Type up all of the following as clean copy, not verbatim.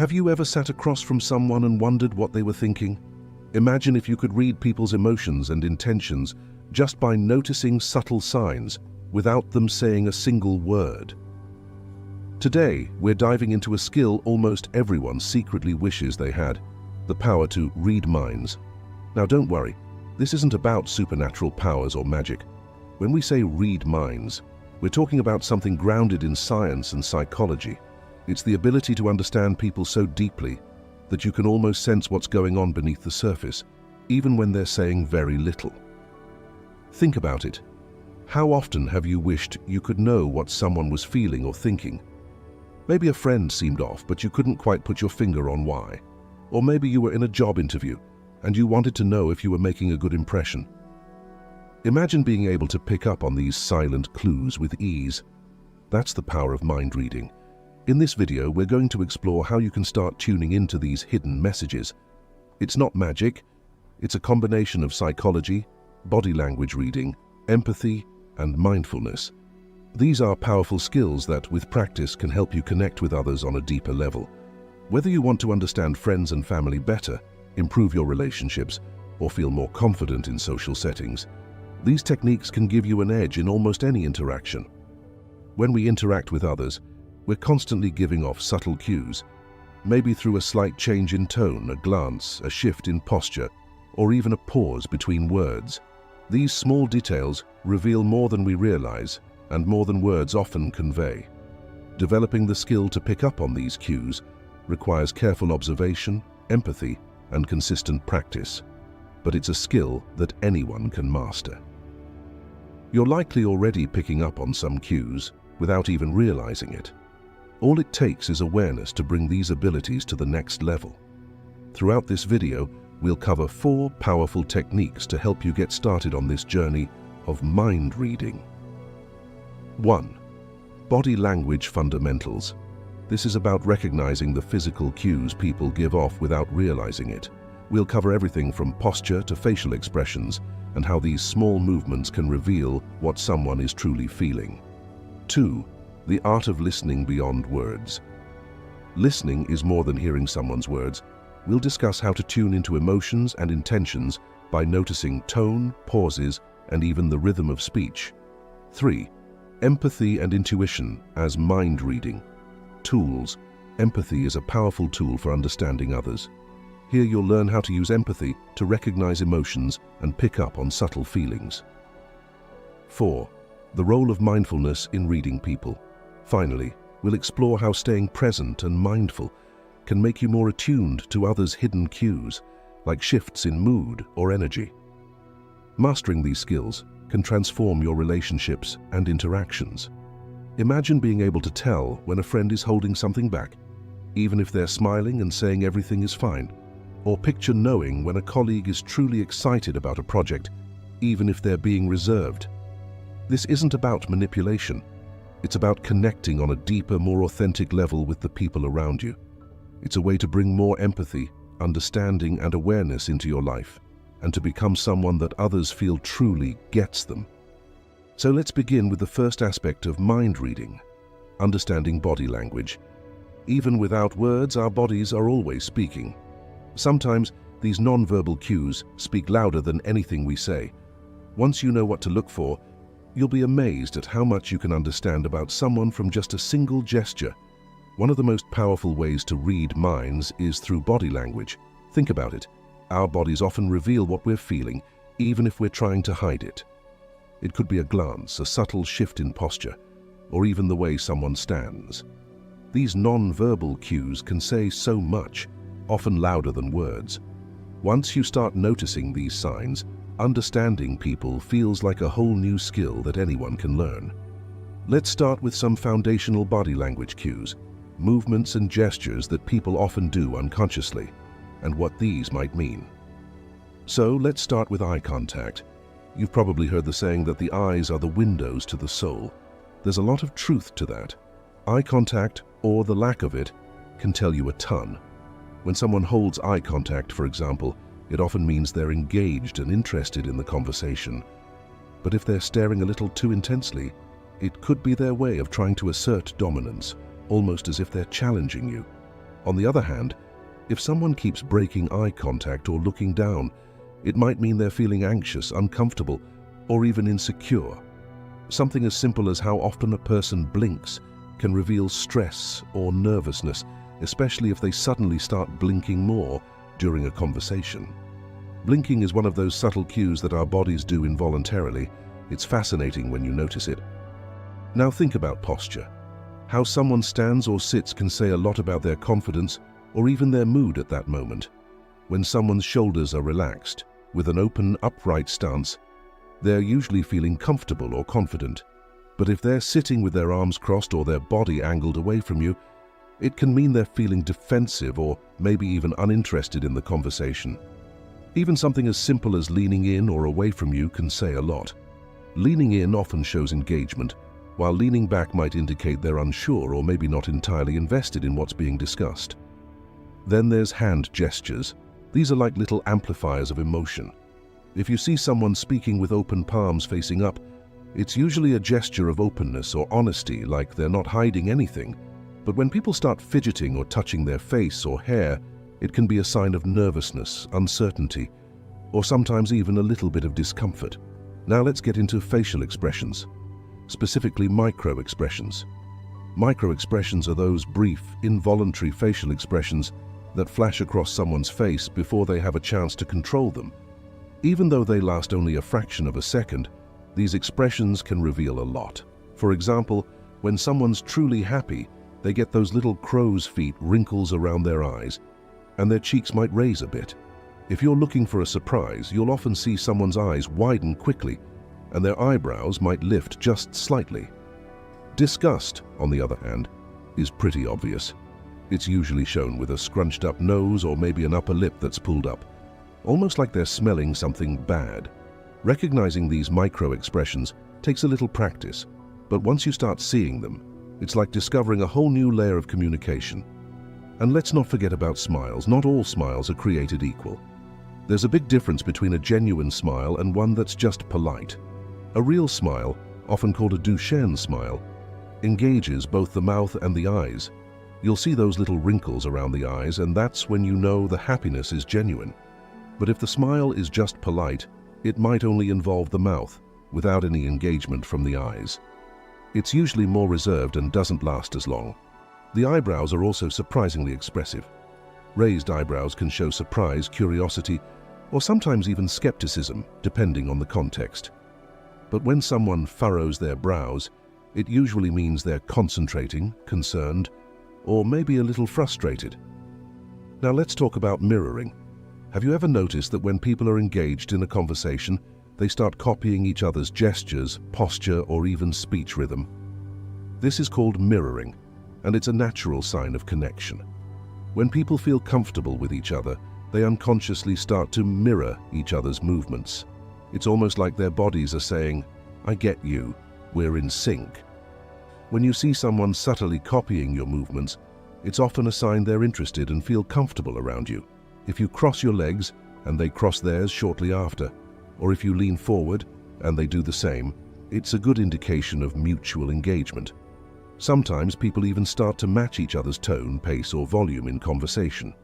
Have you ever sat across from someone and wondered what they were thinking? Imagine if you could read people's emotions and intentions just by noticing subtle signs without them saying a single word. Today, we're diving into a skill almost everyone secretly wishes they had, the power to read minds. Now don't worry, this isn't about supernatural powers or magic. When we say read minds, we're talking about something grounded in science and psychology. It's the ability to understand people so deeply that you can almost sense what's going on beneath the surface, even when they're saying very little. Think about it. How often have you wished you could know what someone was feeling or thinking? Maybe a friend seemed off, but you couldn't quite put your finger on why. Or maybe you were in a job interview and you wanted to know if you were making a good impression. Imagine being able to pick up on these silent clues with ease. That's the power of mind reading. In this video, we're going to explore how you can start tuning into these hidden messages. It's not magic. It's a combination of psychology, body language reading, empathy, and mindfulness. These are powerful skills that, with practice, can help you connect with others on a deeper level. Whether you want to understand friends and family better, improve your relationships, or feel more confident in social settings, these techniques can give you an edge in almost any interaction. When we interact with others, we're constantly giving off subtle cues, maybe through a slight change in tone, a glance, a shift in posture, or even a pause between words. These small details reveal more than we realize and more than words often convey. Developing the skill to pick up on these cues requires careful observation, empathy, and consistent practice. But it's a skill that anyone can master. You're likely already picking up on some cues without even realizing it. All it takes is awareness to bring these abilities to the next level. Throughout this video, we'll cover 4 powerful techniques to help you get started on this journey of mind reading. 1. Body language fundamentals. This is about recognizing the physical cues people give off without realizing it. We'll cover everything from posture to facial expressions and how these small movements can reveal what someone is truly feeling. 2. The art of listening beyond words. Listening is more than hearing someone's words. We'll discuss how to tune into emotions and intentions by noticing tone, pauses, and even the rhythm of speech. 3. Empathy and intuition as mind reading. Tools. Empathy is a powerful tool for understanding others. Here you'll learn how to use empathy to recognize emotions and pick up on subtle feelings. 4. The role of mindfulness in reading people. Finally, we'll explore how staying present and mindful can make you more attuned to others' hidden cues, like shifts in mood or energy. Mastering these skills can transform your relationships and interactions. Imagine being able to tell when a friend is holding something back, even if they're smiling and saying everything is fine. Or picture knowing when a colleague is truly excited about a project, even if they're being reserved. This isn't about manipulation. It's about connecting on a deeper, more authentic level with the people around you. It's a way to bring more empathy, understanding, and awareness into your life, and to become someone that others feel truly gets them. So let's begin with the first aspect of mind reading, understanding body language. Even without words, our bodies are always speaking. Sometimes these non-verbal cues speak louder than anything we say. Once you know what to look for, you'll be amazed at how much you can understand about someone from just a single gesture. One of the most powerful ways to read minds is through body language. Think about it. Our bodies often reveal what we're feeling, even if we're trying to hide it. It could be a glance, a subtle shift in posture, or even the way someone stands. These non-verbal cues can say so much, often louder than words. Once you start noticing these signs, understanding people feels like a whole new skill that anyone can learn. Let's start with some foundational body language cues, movements and gestures that people often do unconsciously, and what these might mean. So let's start with eye contact. You've probably heard the saying that the eyes are the windows to the soul. There's a lot of truth to that. Eye contact, or the lack of it, can tell you a ton. When someone holds eye contact, for example, it often means they're engaged and interested in the conversation. But if they're staring a little too intensely, it could be their way of trying to assert dominance, almost as if they're challenging you. On the other hand, if someone keeps breaking eye contact or looking down, it might mean they're feeling anxious, uncomfortable, or even insecure. Something as simple as how often a person blinks can reveal stress or nervousness, especially if they suddenly start blinking more during a conversation. Blinking is one of those subtle cues that our bodies do involuntarily. It's fascinating when you notice it. Now think about posture. How someone stands or sits can say a lot about their confidence or even their mood at that moment. When someone's shoulders are relaxed, with an open, upright stance, they're usually feeling comfortable or confident. But if they're sitting with their arms crossed or their body angled away from you, it can mean they're feeling defensive or maybe even uninterested in the conversation. Even something as simple as leaning in or away from you can say a lot. Leaning in often shows engagement, while leaning back might indicate they're unsure or maybe not entirely invested in what's being discussed. Then there's hand gestures. These are like little amplifiers of emotion. If you see someone speaking with open palms facing up, it's usually a gesture of openness or honesty, like they're not hiding anything. But when people start fidgeting or touching their face or hair, it can be a sign of nervousness, uncertainty, or sometimes even a little bit of discomfort. Now let's get into facial expressions, specifically micro-expressions. Micro-expressions are those brief, involuntary facial expressions that flash across someone's face before they have a chance to control them. Even though they last only a fraction of a second, these expressions can reveal a lot. For example, when someone's truly happy, they get those little crow's feet wrinkles around their eyes, and their cheeks might raise a bit. If you're looking for a surprise, you'll often see someone's eyes widen quickly, and their eyebrows might lift just slightly. Disgust, on the other hand, is pretty obvious. It's usually shown with a scrunched up nose or maybe an upper lip that's pulled up, almost like they're smelling something bad. Recognizing these micro-expressions takes a little practice, but once you start seeing them, it's like discovering a whole new layer of communication. And let's not forget about smiles. Not all smiles are created equal. There's a big difference between a genuine smile and one that's just polite. A real smile, often called a Duchenne smile, engages both the mouth and the eyes. You'll see those little wrinkles around the eyes, and that's when you know the happiness is genuine. But if the smile is just polite, it might only involve the mouth, without any engagement from the eyes. It's usually more reserved and doesn't last as long. The eyebrows are also surprisingly expressive. Raised eyebrows can show surprise, curiosity, or sometimes even skepticism, depending on the context. But when someone furrows their brows, it usually means they're concentrating, concerned, or maybe a little frustrated. Now let's talk about mirroring. Have you ever noticed that when people are engaged in a conversation, they start copying each other's gestures, posture, or even speech rhythm? This is called mirroring, and it's a natural sign of connection. When people feel comfortable with each other, they unconsciously start to mirror each other's movements. It's almost like their bodies are saying, "I get you, we're in sync." When you see someone subtly copying your movements, it's often a sign they're interested and feel comfortable around you. If you cross your legs and they cross theirs shortly after, or if you lean forward and they do the same, it's a good indication of mutual engagement. Sometimes people even start to match each other's tone, pace, or volume in conversation.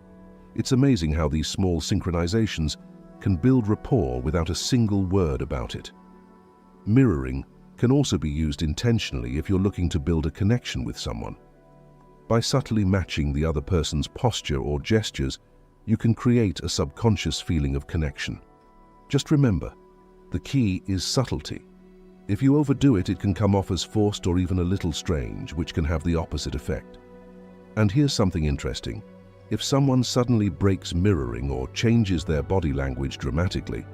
It's amazing how these small synchronizations can build rapport without a single word about it. Mirroring can also be used intentionally if you're looking to build a connection with someone. By subtly matching the other person's posture or gestures, you can create a subconscious feeling of connection. Just remember, the key is subtlety. If you overdo it, it can come off as forced or even a little strange, which can have the opposite effect. And here's something interesting. If someone suddenly breaks mirroring or changes their body language dramatically,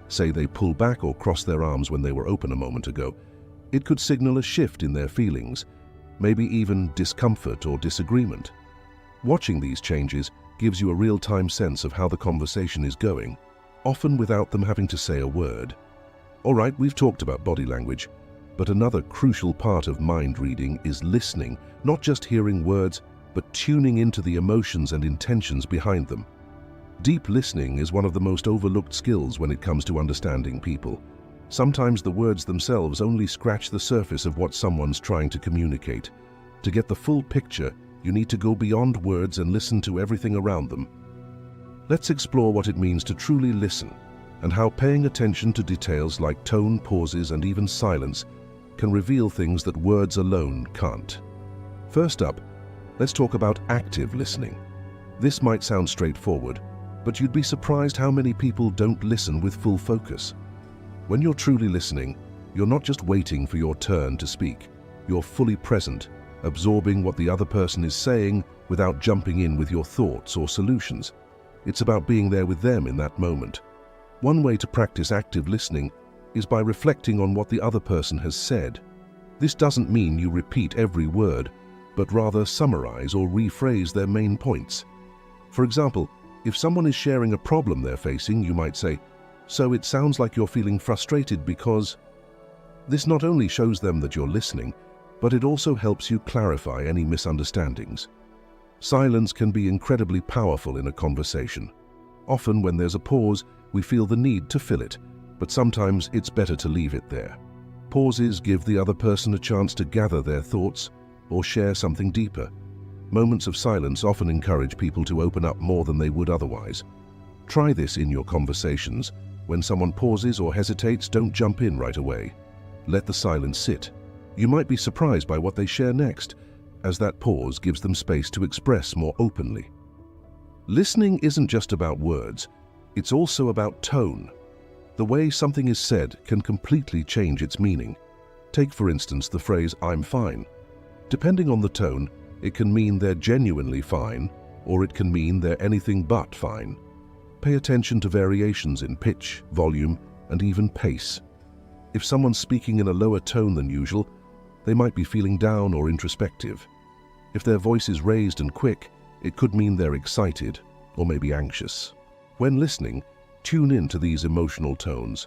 say they pull back or cross their arms when they were open a moment ago, it could signal a shift in their feelings, maybe even discomfort or disagreement. Watching these changes gives you a real-time sense of how the conversation is going, often without them having to say a word. All right, we've talked about body language, but another crucial part of mind reading is listening, not just hearing words, but tuning into the emotions and intentions behind them. Deep listening is one of the most overlooked skills when it comes to understanding people. Sometimes the words themselves only scratch the surface of what someone's trying to communicate. To get the full picture, You need to go beyond words and listen to everything around them. Let's explore what it means to truly listen and how paying attention to details like tone, pauses, and even silence can reveal things that words alone can't. First up, let's talk about active listening. This might sound straightforward, but you'd be surprised how many people don't listen with full focus. When you're truly listening, you're not just waiting for your turn to speak. You're fully present, absorbing what the other person is saying without jumping in with your thoughts or solutions. It's about being there with them in that moment. One way to practice active listening is by reflecting on what the other person has said. This doesn't mean you repeat every word, but rather summarize or rephrase their main points. For example, if someone is sharing a problem they're facing, you might say, "So it sounds like you're feeling frustrated because..." This not only shows them that you're listening, but it also helps you clarify any misunderstandings. Silence can be incredibly powerful in a conversation. Often when there's a pause, we feel the need to fill it, but sometimes it's better to leave it there. Pauses give the other person a chance to gather their thoughts or share something deeper. Moments of silence often encourage people to open up more than they would otherwise. Try this in your conversations. When someone pauses or hesitates, don't jump in right away. Let the silence sit. You might be surprised by what they share next, as that pause gives them space to express more openly. Listening isn't just about words, it's also about tone. The way something is said can completely change its meaning. Take, for instance, the phrase, "I'm fine." Depending on the tone, it can mean they're genuinely fine, or it can mean they're anything but fine. Pay attention to variations in pitch, volume, and even pace. If someone's speaking in a lower tone than usual, they might be feeling down or introspective. If their voice is raised and quick, it could mean they're excited or maybe anxious. When listening, tune in to these emotional tones.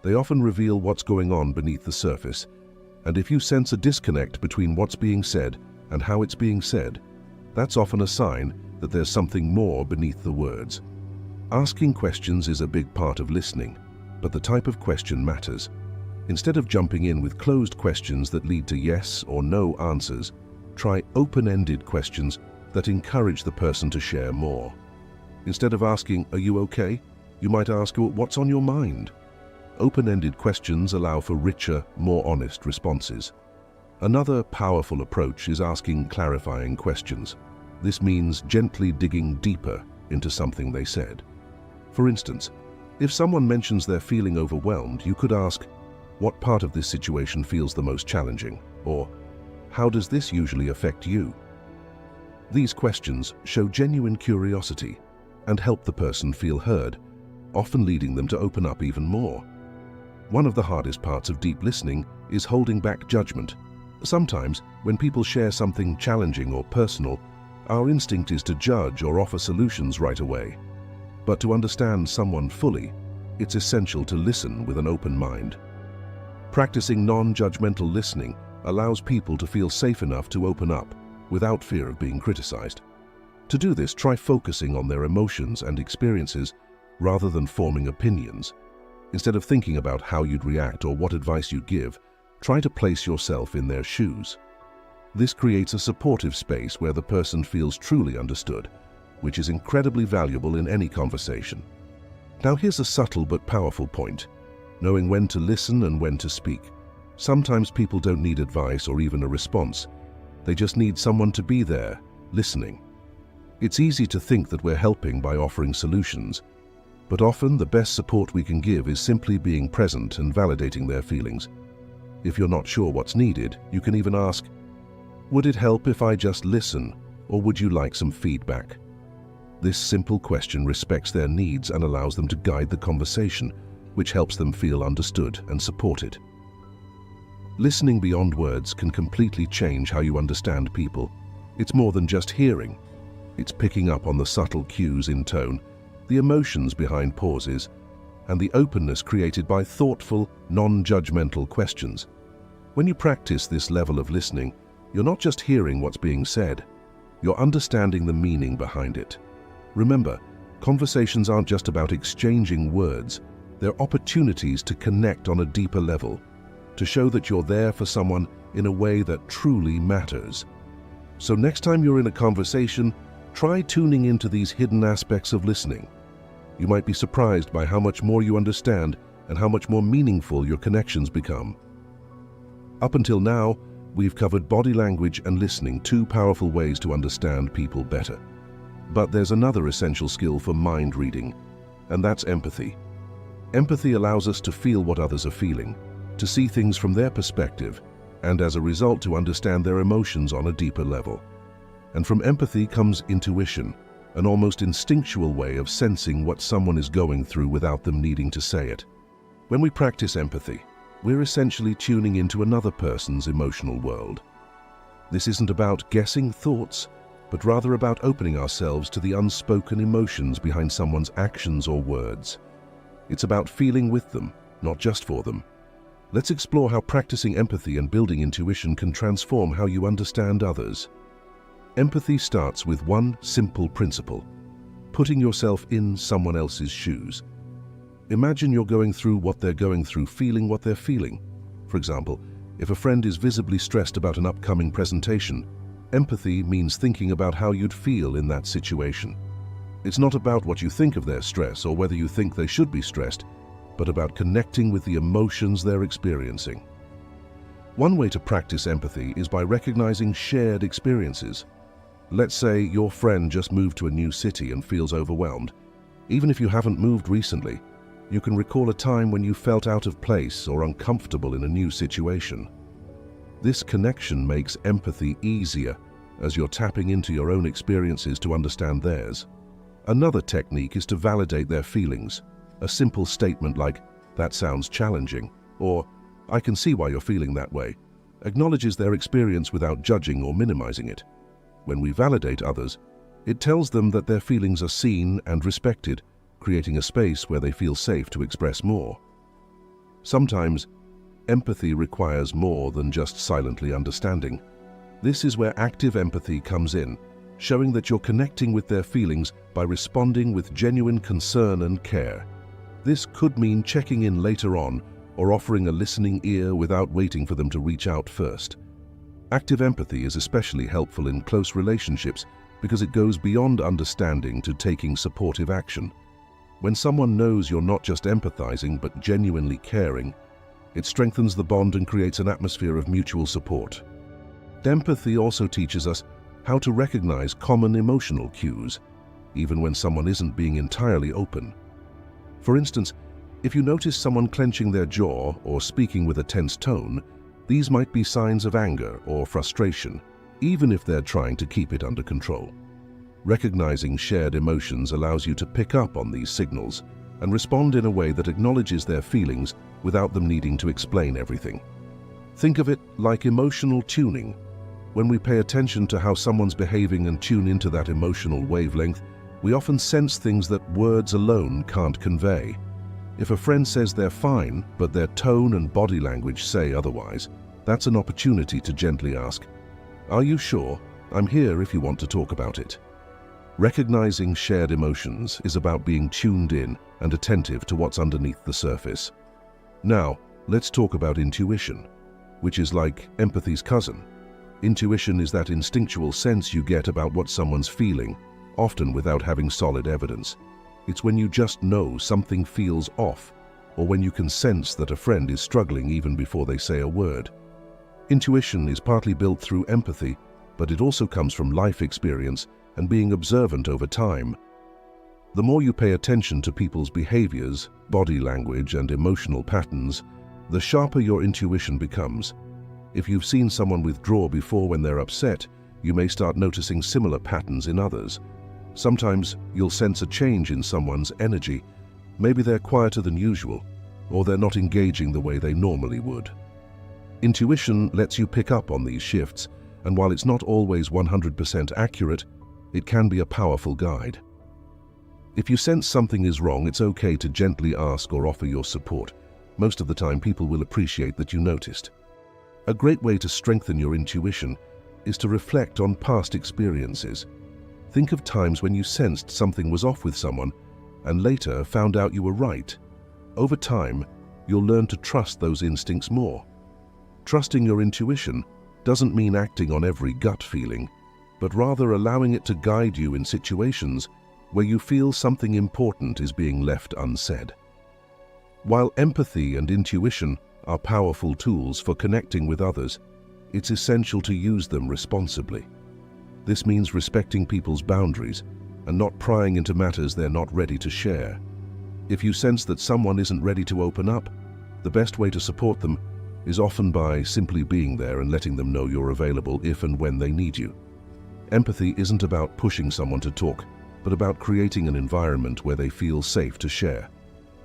They often reveal what's going on beneath the surface, and if you sense a disconnect between what's being said and how it's being said, that's often a sign that there's something more beneath the words. Asking questions is a big part of listening, but the type of question matters. Instead of jumping in with closed questions that lead to yes or no answers, try open-ended questions that encourage the person to share more. Instead of asking, "Are you okay?" you might ask, "What's on your mind?" Open-ended questions allow for richer, more honest responses. Another powerful approach is asking clarifying questions. This means gently digging deeper into something they said. For instance, if someone mentions they're feeling overwhelmed, you could ask, "What part of this situation feels the most challenging?" Or, "How does this usually affect you?" These questions show genuine curiosity and help the person feel heard, often leading them to open up even more. One of the hardest parts of deep listening is holding back judgment. Sometimes, when people share something challenging or personal, our instinct is to judge or offer solutions right away. But to understand someone fully, it's essential to listen with an open mind. Practicing non-judgmental listening allows people to feel safe enough to open up without fear of being criticized. To do this, try focusing on their emotions and experiences rather than forming opinions. Instead of thinking about how you'd react or what advice you'd give, try to place yourself in their shoes. This creates a supportive space where the person feels truly understood, which is incredibly valuable in any conversation. Now here's a subtle but powerful point: knowing when to listen and when to speak. Sometimes people don't need advice or even a response. They just need someone to be there, listening. It's easy to think that we're helping by offering solutions, but often the best support we can give is simply being present and validating their feelings. If you're not sure what's needed, you can even ask, "Would it help if I just listen, or would you like some feedback?" This simple question respects their needs and allows them to guide the conversation, which helps them feel understood and supported. Listening beyond words can completely change how you understand people. It's more than just hearing. It's picking up on the subtle cues in tone, the emotions behind pauses, and the openness created by thoughtful, non-judgmental questions. When you practice this level of listening, you're not just hearing what's being said, you're understanding the meaning behind it. Remember, conversations aren't just about exchanging words, they're opportunities to connect on a deeper level, to show that you're there for someone in a way that truly matters. So next time you're in a conversation, try tuning into these hidden aspects of listening. You might be surprised by how much more you understand and how much more meaningful your connections become. Up until now, we've covered body language and listening, two powerful ways to understand people better. But there's another essential skill for mind reading, and that's empathy. Empathy allows us to feel what others are feeling, to see things from their perspective, and as a result to understand their emotions on a deeper level. And from empathy comes intuition, an almost instinctual way of sensing what someone is going through without them needing to say it. When we practice empathy, we're essentially tuning into another person's emotional world. This isn't about guessing thoughts, but rather about opening ourselves to the unspoken emotions behind someone's actions or words. It's about feeling with them, not just for them. Let's explore how practicing empathy and building intuition can transform how you understand others. Empathy starts with one simple principle: putting yourself in someone else's shoes. Imagine you're going through what they're going through, feeling what they're feeling. For example, if a friend is visibly stressed about an upcoming presentation, empathy means thinking about how you'd feel in that situation. It's not about what you think of their stress or whether you think they should be stressed, but about connecting with the emotions they're experiencing. One way to practice empathy is by recognizing shared experiences. Let's say your friend just moved to a new city and feels overwhelmed. Even if you haven't moved recently, you can recall a time when you felt out of place or uncomfortable in a new situation. This connection makes empathy easier, as you're tapping into your own experiences to understand theirs. Another technique is to validate their feelings. A simple statement like, "That sounds challenging," or "I can see why you're feeling that way," acknowledges their experience without judging or minimizing it. When we validate others, it tells them that their feelings are seen and respected, creating a space where they feel safe to express more. Sometimes, empathy requires more than just silently understanding. This is where active empathy comes in, showing that you're connecting with their feelings by responding with genuine concern and care. This could mean checking in later on or offering a listening ear without waiting for them to reach out first. Active empathy is especially helpful in close relationships because it goes beyond understanding to taking supportive action. When someone knows you're not just empathizing but genuinely caring, it strengthens the bond and creates an atmosphere of mutual support. Empathy also teaches us how to recognize common emotional cues, even when someone isn't being entirely open. For instance, if you notice someone clenching their jaw or speaking with a tense tone, these might be signs of anger or frustration, even if they're trying to keep it under control. Recognizing shared emotions allows you to pick up on these signals and respond in a way that acknowledges their feelings without them needing to explain everything. Think of it like emotional tuning. When we pay attention to how someone's behaving and tune into that emotional wavelength, we often sense things that words alone can't convey. If a friend says they're fine, but their tone and body language say otherwise, that's an opportunity to gently ask, "Are you sure? I'm here if you want to talk about it." Recognizing shared emotions is about being tuned in and attentive to what's underneath the surface. Now, let's talk about intuition, which is like empathy's cousin. Intuition is that instinctual sense you get about what someone's feeling, often without having solid evidence. It's when you just know something feels off, or when you can sense that a friend is struggling even before they say a word. Intuition is partly built through empathy, but it also comes from life experience and being observant over time. The more you pay attention to people's behaviors, body language, and emotional patterns, the sharper your intuition becomes. If you've seen someone withdraw before when they're upset, you may start noticing similar patterns in others. Sometimes you'll sense a change in someone's energy. Maybe they're quieter than usual, or they're not engaging the way they normally would. Intuition lets you pick up on these shifts, and while it's not always 100% accurate, it can be a powerful guide. If you sense something is wrong, it's okay to gently ask or offer your support. Most of the time, people will appreciate that you noticed. A great way to strengthen your intuition is to reflect on past experiences. Think of times when you sensed something was off with someone and later found out you were right. Over time, you'll learn to trust those instincts more. Trusting your intuition doesn't mean acting on every gut feeling. but rather allowing it to guide you in situations where you feel something important is being left unsaid. While empathy and intuition are powerful tools for connecting with others, it's essential to use them responsibly. This means respecting people's boundaries and not prying into matters they're not ready to share. If you sense that someone isn't ready to open up, the best way to support them is often by simply being there and letting them know you're available if and when they need you. Empathy isn't about pushing someone to talk, but about creating an environment where they feel safe to share.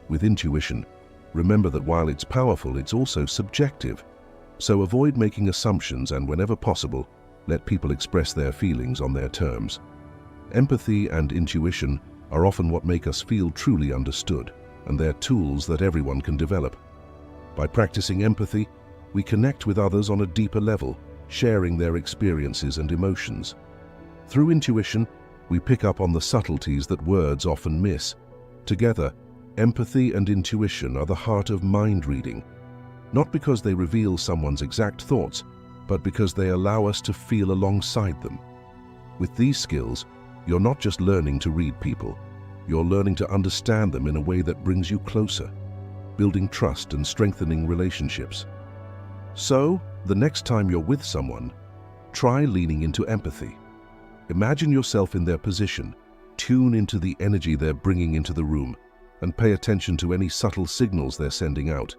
With intuition, remember that while it's powerful, it's also subjective. So avoid making assumptions and, whenever possible, let people express their feelings on their terms. Empathy and intuition are often what make us feel truly understood, and they're tools that everyone can develop. By practicing empathy, we connect with others on a deeper level, sharing their experiences and emotions. Through intuition, we pick up on the subtleties that words often miss. Together, empathy and intuition are the heart of mind reading, not because they reveal someone's exact thoughts, but because they allow us to feel alongside them. With these skills, you're not just learning to read people, you're learning to understand them in a way that brings you closer, building trust and strengthening relationships. So, the next time you're with someone, try leaning into empathy. Imagine yourself in their position, tune into the energy they're bringing into the room, and pay attention to any subtle signals they're sending out.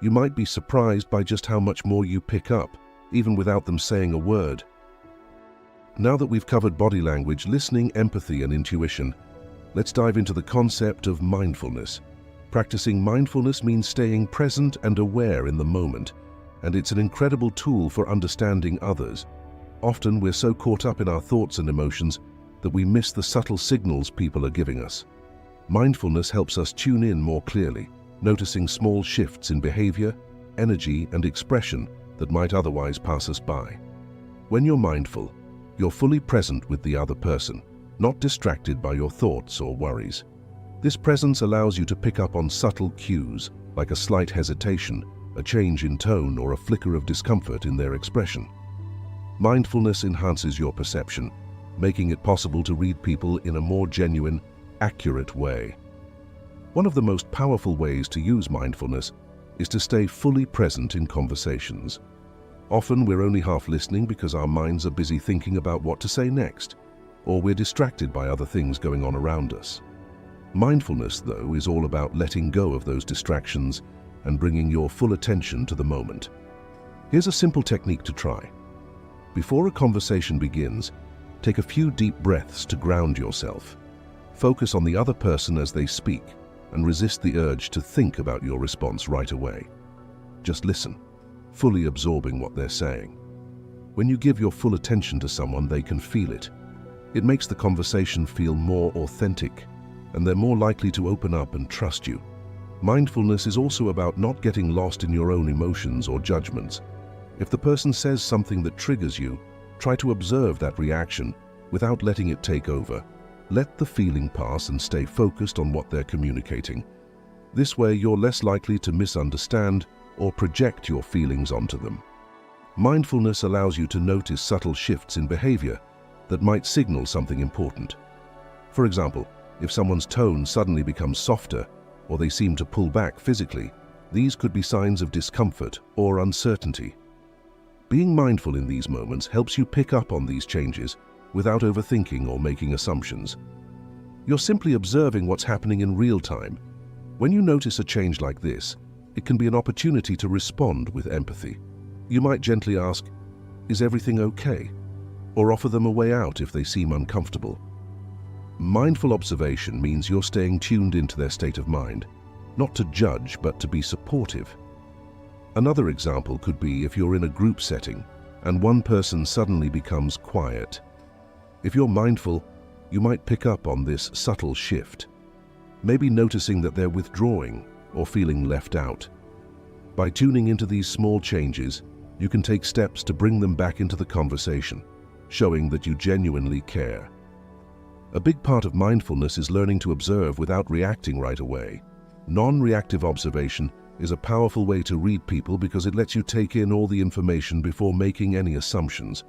You might be surprised by just how much more you pick up, even without them saying a word. Now that we've covered body language, listening, empathy, and intuition, let's dive into the concept of mindfulness. Practicing mindfulness means staying present and aware in the moment, and it's an incredible tool for understanding others. Often we're so caught up in our thoughts and emotions that we miss the subtle signals people are giving us. Mindfulness helps us tune in more clearly, noticing small shifts in behavior, energy, and expression that might otherwise pass us by. When you're mindful, you're fully present with the other person, not distracted by your thoughts or worries. This presence allows you to pick up on subtle cues, like a slight hesitation, a change in tone, or a flicker of discomfort in their expression. Mindfulness enhances your perception, making it possible to read people in a more genuine, accurate way. One of the most powerful ways to use mindfulness is to stay fully present in conversations. Often we're only half listening because our minds are busy thinking about what to say next, or we're distracted by other things going on around us. Mindfulness, though, is all about letting go of those distractions and bringing your full attention to the moment. Here's a simple technique to try. Before a conversation begins, take a few deep breaths to ground yourself. Focus on the other person as they speak and resist the urge to think about your response right away. Just listen, fully absorbing what they're saying. When you give your full attention to someone, they can feel it. It makes the conversation feel more authentic, and they're more likely to open up and trust you. Mindfulness is also about not getting lost in your own emotions or judgments. If the person says something that triggers you, try to observe that reaction without letting it take over. Let the feeling pass and stay focused on what they're communicating. This way, you're less likely to misunderstand or project your feelings onto them. Mindfulness allows you to notice subtle shifts in behavior that might signal something important. For example, if someone's tone suddenly becomes softer or they seem to pull back physically, these could be signs of discomfort or uncertainty. Being mindful in these moments helps you pick up on these changes without overthinking or making assumptions. You're simply observing what's happening in real time. When you notice a change like this, it can be an opportunity to respond with empathy. You might gently ask, "Is everything okay?" or offer them a way out if they seem uncomfortable. Mindful observation means you're staying tuned into their state of mind, not to judge but to be supportive. Another example could be if you're in a group setting and one person suddenly becomes quiet. If you're mindful, you might pick up on this subtle shift, maybe noticing that they're withdrawing or feeling left out. By tuning into these small changes, you can take steps to bring them back into the conversation, showing that you genuinely care. A big part of mindfulness is learning to observe without reacting right away. Non-reactive observation is a powerful way to read people because it lets you take in all the information before making any assumptions.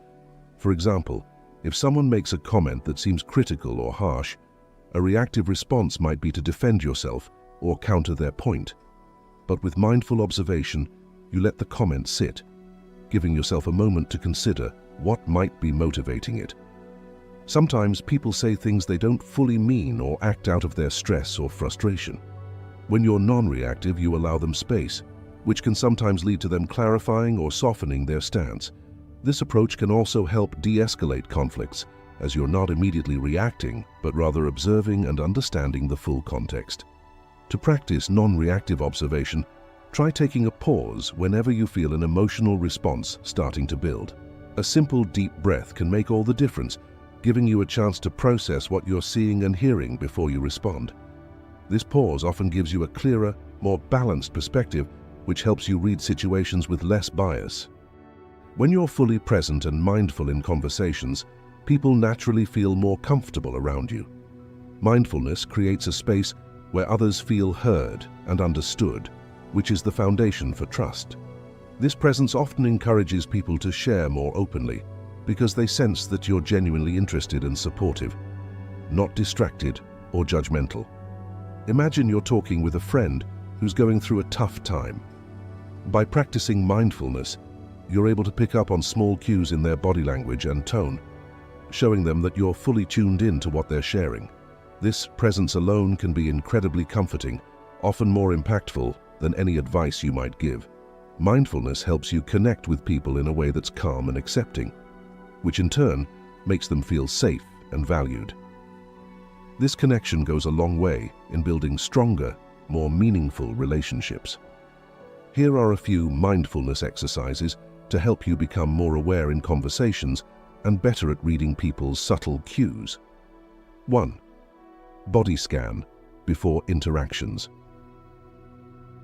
For example, If someone makes a comment that seems critical or harsh, a reactive response might be to defend yourself or counter their point. But with mindful observation, you let the comment sit, giving yourself a moment to consider what might be motivating it. Sometimes people say things they don't fully mean or act out of their stress or frustration. When you're non-reactive, you allow them space, which can sometimes lead to them clarifying or softening their stance. This approach can also help de-escalate conflicts, as you're not immediately reacting, but rather observing and understanding the full context. To practice non-reactive observation, try taking a pause whenever you feel an emotional response starting to build. A simple deep breath can make all the difference, giving you a chance to process what you're seeing and hearing before you respond. This pause often gives you a clearer, more balanced perspective, which helps you read situations with less bias. When you're fully present and mindful in conversations, people naturally feel more comfortable around you. Mindfulness creates a space where others feel heard and understood, which is the foundation for trust. This presence often encourages people to share more openly, because they sense that you're genuinely interested and supportive, not distracted or judgmental. Imagine you're talking with a friend who's going through a tough time. By practicing mindfulness, you're able to pick up on small cues in their body language and tone, showing them that you're fully tuned in to what they're sharing. This presence alone can be incredibly comforting, often more impactful than any advice you might give. Mindfulness helps you connect with people in a way that's calm and accepting, which in turn makes them feel safe and valued. This connection goes a long way in building stronger, more meaningful relationships. Here are a few mindfulness exercises to help you become more aware in conversations and better at reading people's subtle cues. 1. Body scan before interactions.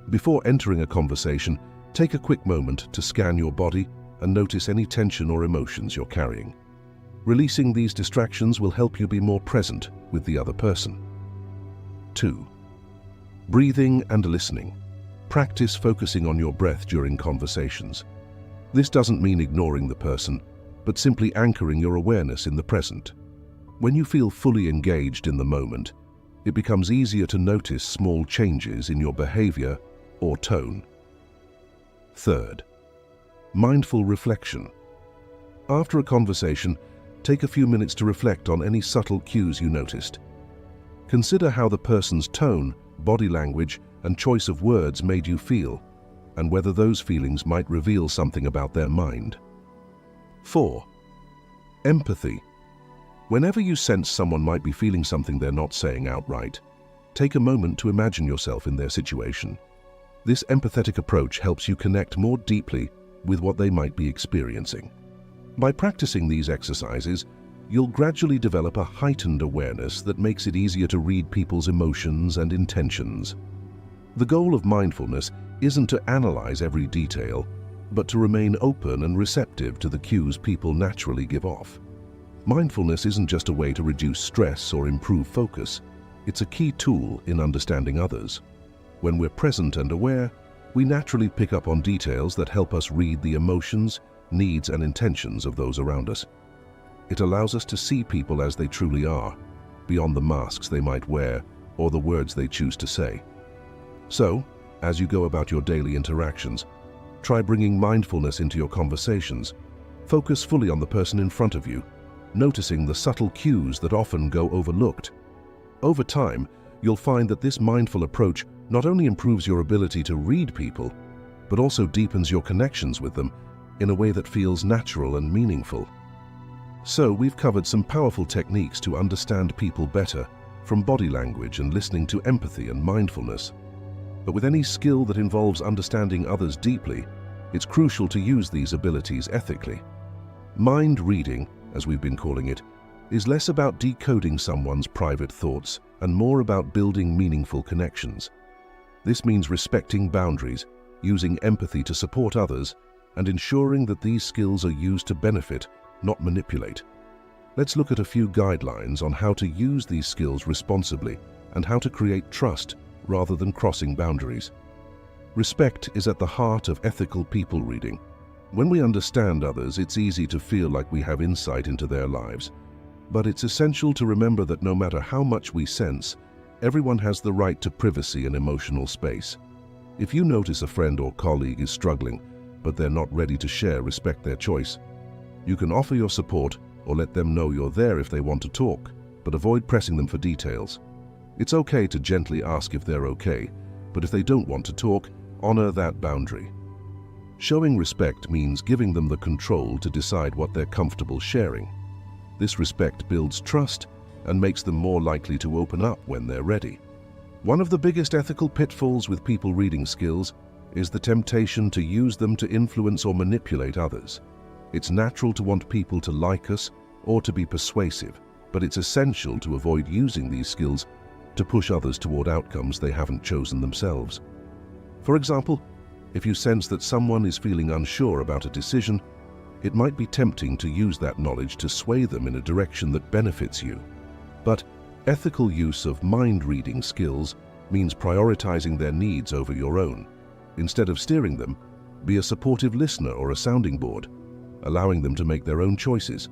Before entering a conversation, take a quick moment to scan your body and notice any tension or emotions you're carrying. Releasing these distractions will help you be more present with the other person. 2. Breathing and listening. Practice focusing on your breath during conversations. This doesn't mean ignoring the person, but simply anchoring your awareness in the present. When you feel fully engaged in the moment, it becomes easier to notice small changes in your behavior or tone. 3. Mindful reflection. After a conversation, take a few minutes to reflect on any subtle cues you noticed. Consider how the person's tone, body language, and choice of words made you feel, and whether those feelings might reveal something about their mind. 4. Empathy. Whenever you sense someone might be feeling something they're not saying outright, take a moment to imagine yourself in their situation. This empathetic approach helps you connect more deeply with what they might be experiencing. By practicing these exercises, you'll gradually develop a heightened awareness that makes it easier to read people's emotions and intentions. The goal of mindfulness isn't to analyze every detail, but to remain open and receptive to the cues people naturally give off. Mindfulness isn't just a way to reduce stress or improve focus. It's a key tool in understanding others. When we're present and aware, we naturally pick up on details that help us read the emotions, needs, and intentions of those around us. It allows us to see people as they truly are, beyond the masks they might wear or the words they choose to say. So, as you go about your daily interactions, try bringing mindfulness into your conversations. Focus fully on the person in front of you, noticing the subtle cues that often go overlooked. Over time, you'll find that this mindful approach not only improves your ability to read people, but also deepens your connections with them in a way that feels natural and meaningful. So, we've covered some powerful techniques to understand people better, from body language and listening to empathy and mindfulness. But with any skill that involves understanding others deeply, it's crucial to use these abilities ethically. Mind reading, as we've been calling it, is less about decoding someone's private thoughts and more about building meaningful connections. This means respecting boundaries, using empathy to support others, and ensuring that these skills are used to benefit, not manipulate. Let's look at a few guidelines on how to use these skills responsibly and how to create trust rather than crossing boundaries. Respect is at the heart of ethical people reading. When we understand others, it's easy to feel like we have insight into their lives. But it's essential to remember that no matter how much we sense, everyone has the right to privacy and emotional space. If you notice a friend or colleague is struggling, but they're not ready to share, respect their choice. You can offer your support or let them know you're there if they want to talk, but avoid pressing them for details. It's okay to gently ask if they're okay, but if they don't want to talk, honor that boundary. Showing respect means giving them the control to decide what they're comfortable sharing. This respect builds trust and makes them more likely to open up when they're ready. One of the biggest ethical pitfalls with people reading skills is the temptation to use them to influence or manipulate others. It's natural to want people to like us or to be persuasive, but it's essential to avoid using these skills to push others toward outcomes they haven't chosen themselves. For example, if you sense that someone is feeling unsure about a decision, it might be tempting to use that knowledge to sway them in a direction that benefits you. But ethical use of mind-reading skills means prioritizing their needs over your own. Instead of steering them, be a supportive listener or a sounding board, allowing them to make their own choices.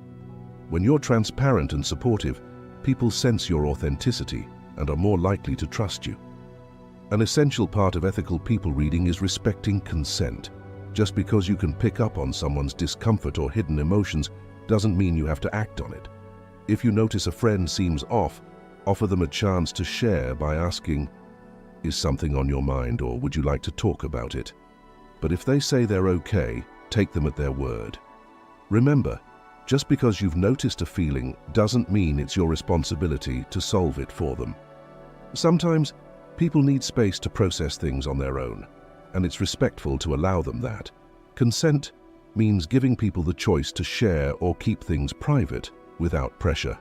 When you're transparent and supportive, people sense your authenticity and are more likely to trust you. An essential part of ethical people reading is respecting consent. Just because you can pick up on someone's discomfort or hidden emotions doesn't mean you have to act on it. If you notice a friend seems off, offer them a chance to share by asking, "Is something on your mind, or would you like to talk about it?" But if they say they're okay, take them at their word. Remember, just because you've noticed a feeling doesn't mean it's your responsibility to solve it for them. Sometimes, people need space to process things on their own, and it's respectful to allow them that. Consent means giving people the choice to share or keep things private without pressure.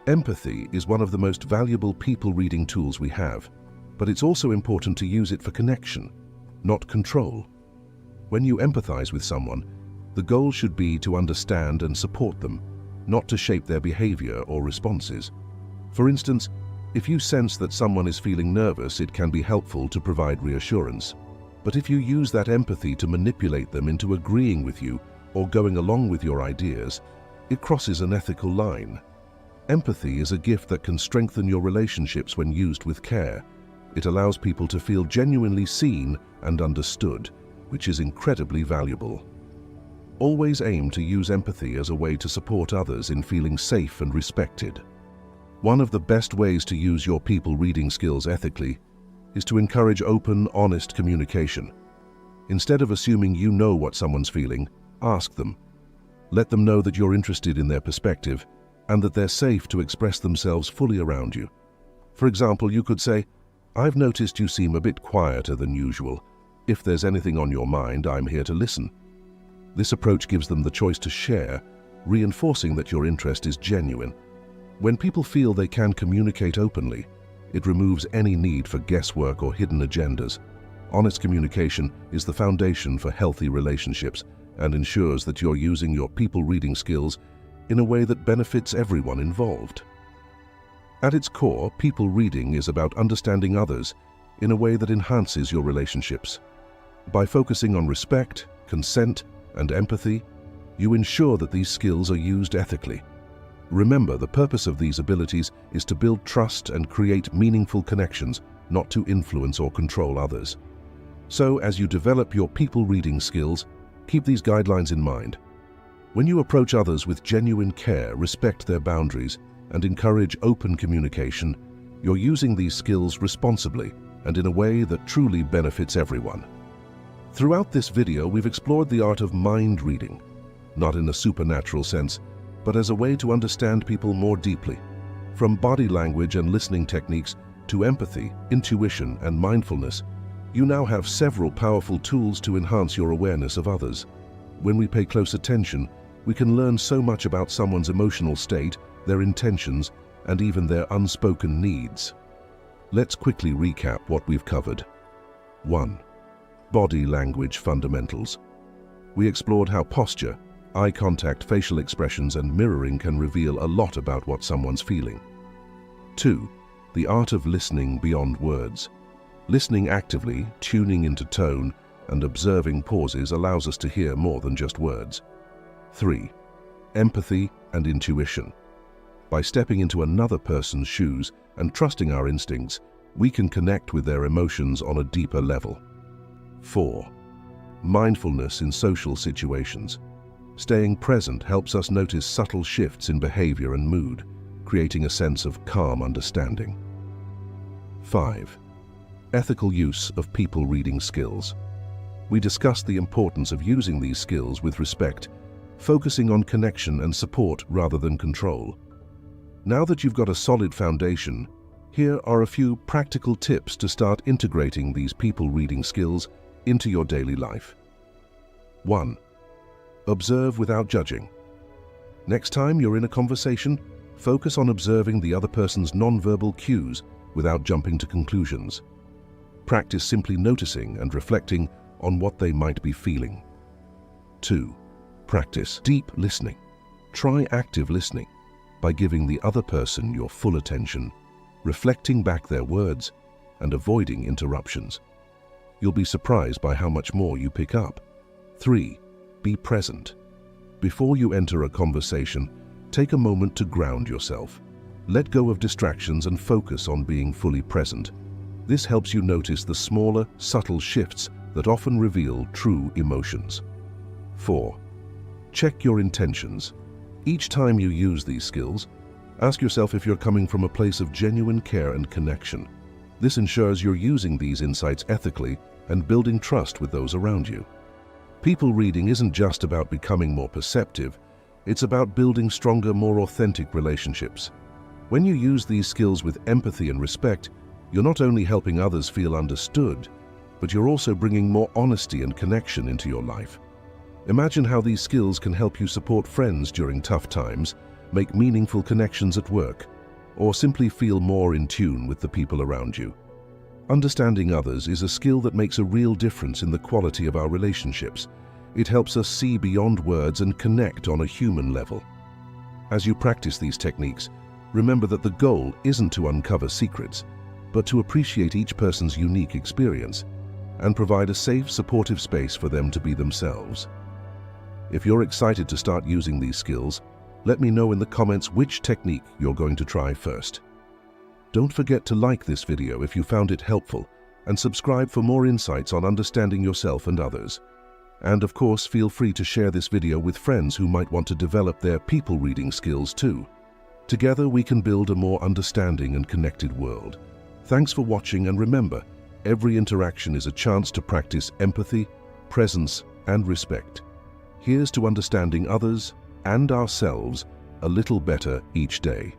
Empathy is one of the most valuable people-reading tools we have, but it's also important to use it for connection, not control. When you empathize with someone, the goal should be to understand and support them, not to shape their behavior or responses. For instance, if you sense that someone is feeling nervous, it can be helpful to provide reassurance. But if you use that empathy to manipulate them into agreeing with you or going along with your ideas, it crosses an ethical line. Empathy is a gift that can strengthen your relationships when used with care. It allows people to feel genuinely seen and understood, which is incredibly valuable. Always aim to use empathy as a way to support others in feeling safe and respected. One of the best ways to use your people reading skills ethically is to encourage open, honest communication. Instead of assuming you know what someone's feeling, ask them. Let them know that you're interested in their perspective and that they're safe to express themselves fully around you. For example, you could say, "I've noticed you seem a bit quieter than usual. If there's anything on your mind, I'm here to listen." This approach gives them the choice to share, reinforcing that your interest is genuine. When people feel they can communicate openly, it removes any need for guesswork or hidden agendas. Honest communication is the foundation for healthy relationships and ensures that you're using your people reading skills in a way that benefits everyone involved. At its core, people reading is about understanding others in a way that enhances your relationships. By focusing on respect, consent, and empathy, you ensure that these skills are used ethically. Remember, the purpose of these abilities is to build trust and create meaningful connections, not to influence or control others. So, as you develop your people reading skills, keep these guidelines in mind. When you approach others with genuine care, respect their boundaries, and encourage open communication, you're using these skills responsibly and in a way that truly benefits everyone. Throughout this video, we've explored the art of mind reading, not in a supernatural sense, but as a way to understand people more deeply. From body language and listening techniques to empathy, intuition, and mindfulness, you now have several powerful tools to enhance your awareness of others. When we pay close attention, we can learn so much about someone's emotional state, their intentions, and even their unspoken needs. Let's quickly recap what we've covered. 1. Body language fundamentals. We explored how posture, eye contact, facial expressions, and mirroring can reveal a lot about what someone's feeling. 2. The art of listening beyond words. Listening actively, tuning into tone, and observing pauses allows us to hear more than just words. 3. Empathy and intuition. By stepping into another person's shoes and trusting our instincts, we can connect with their emotions on a deeper level. 4. Mindfulness in social situations. Staying present helps us notice subtle shifts in behavior and mood, creating a sense of calm understanding. 5. Ethical use of people-reading skills. We discussed the importance of using these skills with respect, focusing on connection and support rather than control. Now that you've got a solid foundation, here are a few practical tips to start integrating these people-reading skills into your daily life. 1. Observe without judging. Next time you're in a conversation, focus on observing the other person's non-verbal cues without jumping to conclusions. Practice simply noticing and reflecting on what they might be feeling. 2. Practice deep listening. Try active listening by giving the other person your full attention, reflecting back their words, and avoiding interruptions. You'll be surprised by how much more you pick up. 3. Be present. Before you enter a conversation, take a moment to ground yourself. Let go of distractions and focus on being fully present. This helps you notice the smaller, subtle shifts that often reveal true emotions. 4. Check your intentions. Each time you use these skills, ask yourself if you're coming from a place of genuine care and connection. This ensures you're using these insights ethically and building trust with those around you. People reading isn't just about becoming more perceptive, it's about building stronger, more authentic relationships. When you use these skills with empathy and respect, you're not only helping others feel understood, but you're also bringing more honesty and connection into your life. Imagine how these skills can help you support friends during tough times, make meaningful connections at work, or simply feel more in tune with the people around you. Understanding others is a skill that makes a real difference in the quality of our relationships. It helps us see beyond words and connect on a human level. As you practice these techniques, remember that the goal isn't to uncover secrets, but to appreciate each person's unique experience and provide a safe, supportive space for them to be themselves. If you're excited to start using these skills, let me know in the comments which technique you're going to try first. Don't forget to like this video if you found it helpful and subscribe for more insights on understanding yourself and others. And of course, feel free to share this video with friends who might want to develop their people reading skills too. Together we can build a more understanding and connected world. Thanks for watching, and remember, every interaction is a chance to practice empathy, presence, and respect. Here's to understanding others and ourselves a little better each day.